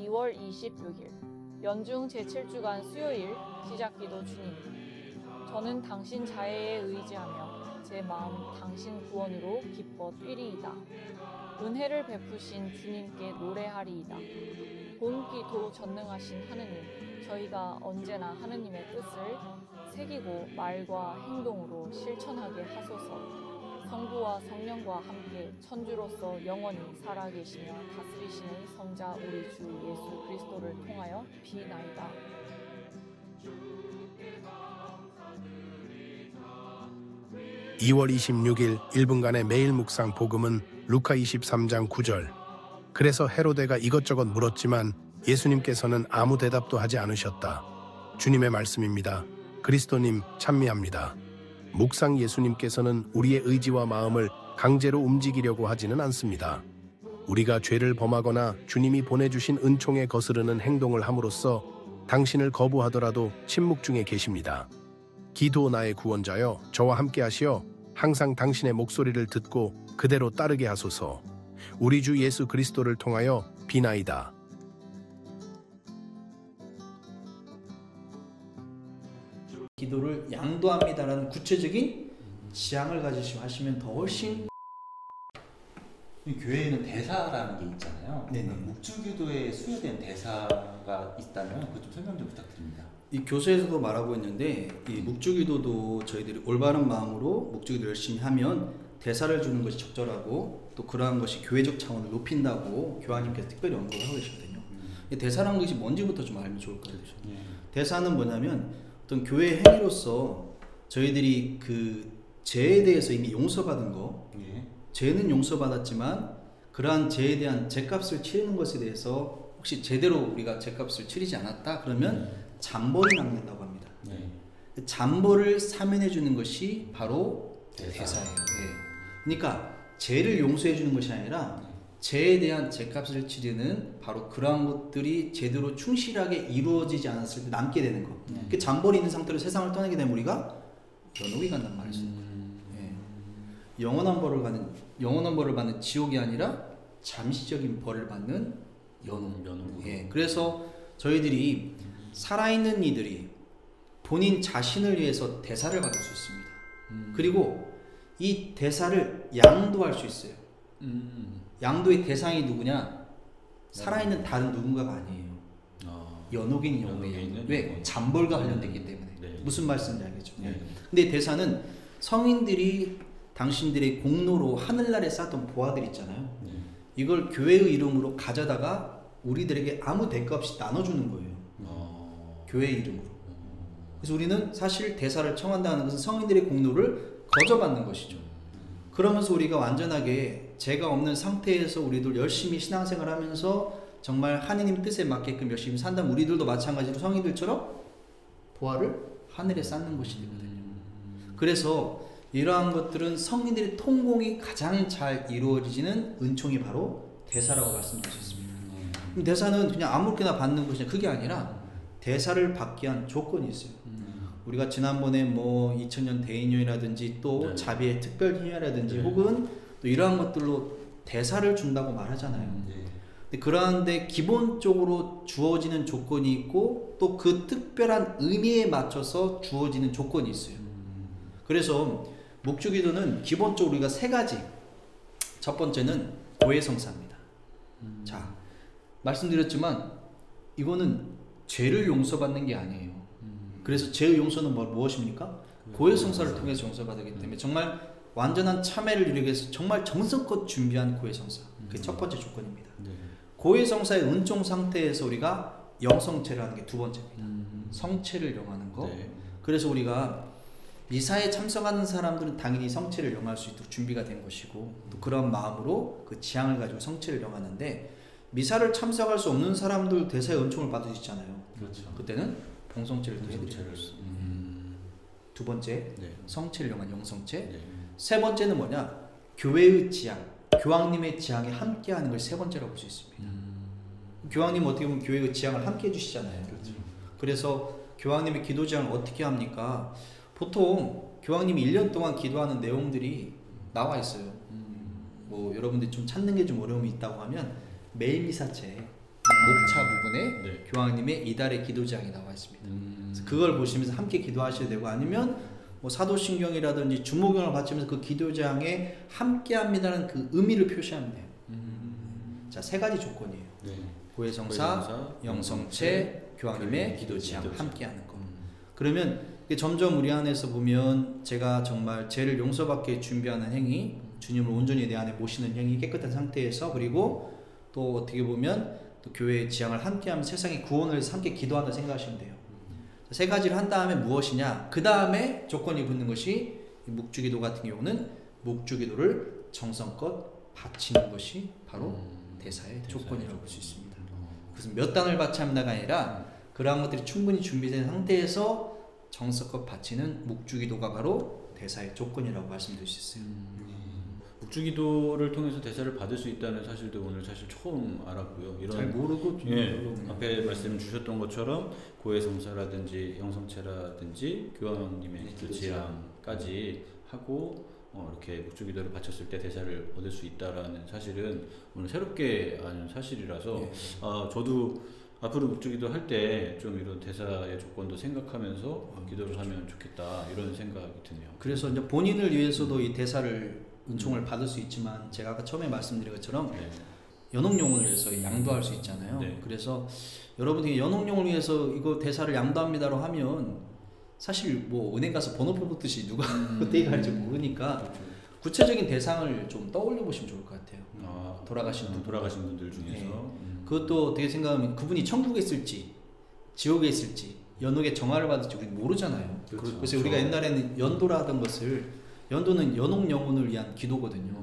2월 26일 연중 제7주간 수요일 시작기도 주님. 저는 당신 자애에 의지하며 제 마음 당신 구원으로 기뻐 뛰리이다. 은혜를 베푸신 주님께 노래하리이다. 본기도 전능하신 하느님, 저희가 언제나 하느님의 뜻을 새기고 말과 행동으로 실천하게 하소서. 성부와 성령과 함께 천주로서 영원히 살아계시며 다스리시는 성자 우리 주 예수 그리스도를 통하여 비나이다. (2월 26일) 1분간의 매일 묵상 복음은 루카 23장 9절. 그래서 헤로데가 이것저것 물었지만 예수님께서는 아무 대답도 하지 않으셨다. 주님의 말씀입니다. 그리스도님 찬미합니다. 묵상 예수님께서는 우리의 의지와 마음을 강제로 움직이려고 하지는 않습니다. 우리가 죄를 범하거나 주님이 보내주신 은총에 거스르는 행동을 함으로써 당신을 거부하더라도 침묵 중에 계십니다. 기도 나의 구원자여, 저와 함께 하시어 항상 당신의 목소리를 듣고 그대로 따르게 하소서. 우리 주 예수 그리스도를 통하여 비나이다. 기도를 양도합니다라는 구체적인 지향을 가지시고 하시면 더 훨씬. 교회에는 대사라는 게 있잖아요. 네네. 묵주기도에 수여된 대사가 있다면 그것 좀 설명 좀 부탁드립니다. 이 교서에서도 말하고 있는데, 이 묵주기도도 저희들이 올바른 마음으로 묵주기도 열심히 하면 대사를 주는 것이 적절하고 또 그러한 것이 교회적 차원을 높인다고 교황님께서 특별히 언급을 하고 계시거든요. 이 대사라는 것이 뭔지부터 좀 알면 좋을 것 같아요. 대사는 뭐냐면 어떤 교회 행위로서 저희들이 그 죄에 대해서 이미 용서받은 거, 죄는 용서받았지만 그러한 죄에 대한 죄값을 치르는 것에 대해서 혹시 제대로 우리가 죄값을 치르지 않았다 그러면 잔벌이 남는다고 합니다. 잔벌을 사면해 주는 것이 바로 대사예요. 그러니까 죄를 용서해 주는 것이 아니라 죄에 대한 죄값을 치르는 바로 그러한 것들이 제대로 충실하게 이루어지지 않았을 때 남게 되는 것. 그 잔벌이 있는 상태로 세상을 떠나게 되면 우리가 연옥이 간단 말이죠. 영원한 벌을 받는 지옥이 아니라 잠시적인 벌을 받는 연옥. 그래서 저희들이 살아있는 이들이 본인 자신을 위해서 대사를 받을 수 있습니다. 그리고 이 대사를 양도할 수 있어요. 양도의 대상이 누구냐? 살아있는 다른 누군가가 아니에요. 연옥인 영혼이에요. 왜? 잠벌과 관련되기 때문에. 무슨 말씀인지 알겠죠? 근데 대사는 성인들이 당신들의 공로로 하늘나라에 쌓았던 보화들 있잖아요. 이걸 교회의 이름으로 가져다가 우리들에게 아무 대가 없이 나눠주는 거예요. 교회의 이름으로. 그래서 우리는 사실 대사를 청한다는 것은 성인들의 공로를 거저받는 것이죠. 그러면서 우리가 완전하게 죄가 없는 상태에서 우리들 열심히 신앙생활 하면서 정말 하느님 뜻에 맞게끔 열심히 산다면 우리들도 마찬가지로 성인들처럼 보화를 하늘에 쌓는 것이 되거든요. 그래서 이러한 것들은 성인들의 통공이 가장 잘 이루어지는 은총이 바로 대사라고 말씀드렸습니다. 대사는 그냥 아무렇게나 받는 것이 그게 아니라 대사를 받기 위한 조건이 있어요. 우리가 지난번에 뭐 2000년 대인연이라든지 또 자비의 특별희야라든지 혹은 또 이러한 것들로 대사를 준다고 말하잖아요. 근데 그러한데 기본적으로 주어지는 조건이 있고 또 그 특별한 의미에 맞춰서 주어지는 조건이 있어요. 그래서 묵주기도는 기본적으로 우리가 세 가지. 첫 번째는 고해성사입니다. 자, 말씀드렸지만 이거는 죄를 용서받는 게 아니에요. 그래서 죄의 용서는 무엇입니까? 고해성사를 통해서 용서받기 때문에 정말 완전한 참회를 이루기 위해서 정말 정성껏 준비한 고해성사. 그게 첫 번째 조건입니다. 고해성사의 은총 상태에서 우리가 영성체를 하는 게 두 번째입니다. 성체를 영하는 거. 그래서 우리가 미사에 참석하는 사람들은 당연히 성체를 영할 수 있도록 준비가 된 것이고 또 그런 마음으로 그 지향을 가지고 성체를 영하는데 미사를 참석할 수 없는 사람들 대사의 은총을 받을 수 있잖아요. 그때는 봉성체를 또 해드리는 거죠. 두 번째, 성체를 영한 영성체. 세 번째는 뭐냐? 교회의 지향, 교황님의 지향에 함께하는 걸 세 번째라고 볼 수 있습니다. 교황님 어떻게 보면 교회의 지향을 함께 해주시잖아요. 그래서 교황님의 기도 지향을 어떻게 합니까? 보통 교황님이 1년 동안 기도하는 내용들이 나와 있어요. 뭐 여러분들이 좀 찾는 게 좀 어려움이 있다고 하면 매일 미사체 목차 부분에 네. 교황님의 이달의 기도제항이 나와 있습니다. 그래서 그걸 보시면서 함께 기도하셔야 되고 아니면 뭐 사도신경이라든지 주목경을 받치면서 그 기도제항에 함께합니다는 그 의미를 표시하면 돼요. 자, 세 가지 조건이에요. 네. 고해성사, 영성체, 교황님의 기도제항 기도제항. 함께하는 거. 그러면 이게 점점 우리 안에서 보면 제가 정말 죄를 용서받게 준비하는 행위, 주님을 온전히 내 안에 모시는 행위, 깨끗한 상태에서 그리고 또 어떻게 보면 또 교회의 지향을 함께하면서 세상의 구원을 위해서 함께 기도한다 생각하시면 돼요. 세 가지를 한 다음에 무엇이냐? 그 다음에 조건이 붙는 것이 묵주기도 같은 경우는 묵주기도를 정성껏 바치는 것이 바로 대사의 조건이라고 볼 수 있습니다. 그래서 몇 단을 바치합니다가 아니라 그러한 것들이 충분히 준비된 상태에서 정성껏 바치는 묵주기도가 바로 대사의 조건이라고 말씀드릴 수 있어요. 묵주기도를 통해서 대사를 받을 수 있다는 사실도 오늘 사실 처음 알았고요. 이런 잘 모르고 좀 앞에 말씀 주셨던 것처럼 고해성사라든지 영성체라든지 교황님의 기도제항까지 하고 이렇게 묵주기도를 바쳤을 때 대사를 얻을 수 있다라는 사실은 오늘 새롭게 아는 사실이라서 저도 앞으로 묵주기도 할 때 좀 이런 대사의 조건도 생각하면서 기도를 하면 좋겠다 이런 생각이 드네요. 그래서 이제 본인을 위해서도 이 대사를 은총을 받을 수 있지만 제가 아까 처음에 말씀드린 것처럼 연옥용을 위해서 양도할 수 있잖아요. 네. 그래서 여러분이 연옥용을 위해서 이거 대사를 양도합니다로 하면 사실 뭐 은행 가서 번호표 붙듯이 누가 어떻게 갈지 모르니까 구체적인 대상을 좀 떠올려 보시면 좋을 것 같아요. 돌아가신 분들 중에서 네. 그것도 어떻게 생각하면 그분이 천국에 있을지 지옥에 있을지 연옥의 정화를 받을지 우리 모르잖아요. 그렇죠. 그래서 우리가 옛날에는 연도라 하던 것을 연도는 연옥 영혼을 위한 기도거든요.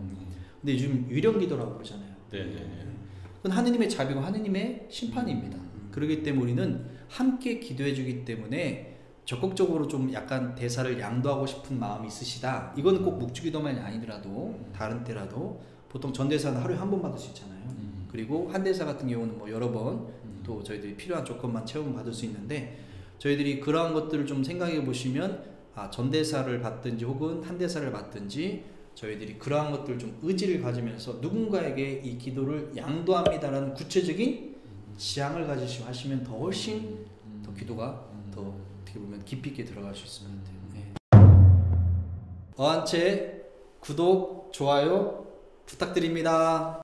근데 요즘 위령 기도라고 그러잖아요. 그건 하느님의 자비고 하느님의 심판입니다. 그렇기 때문에 우리는 함께 기도해 주기 때문에 적극적으로 좀 약간 대사를 양도하고 싶은 마음이 있으시다. 이건 꼭 묵주기도만이 아니더라도 다른 때라도 보통 전대사는 하루에 한 번 받을 수 있잖아요. 그리고 한대사 같은 경우는 뭐 여러 번 또 저희들이 필요한 조건만 채우면 받을 수 있는데 저희들이 그러한 것들을 좀 생각해 보시면 전대사를 받든지 혹은 한대사를 받든지 저희들이 그러한 것들 좀 의지를 가지면서 누군가에게 이 기도를 양도합니다라는 구체적인 지향을 가지시고 하시면 더 훨씬 더 기도가 더 어떻게 보면 깊이 있게 들어갈 수 있을 것 같아요. 어한채 구독, 좋아요 부탁드립니다.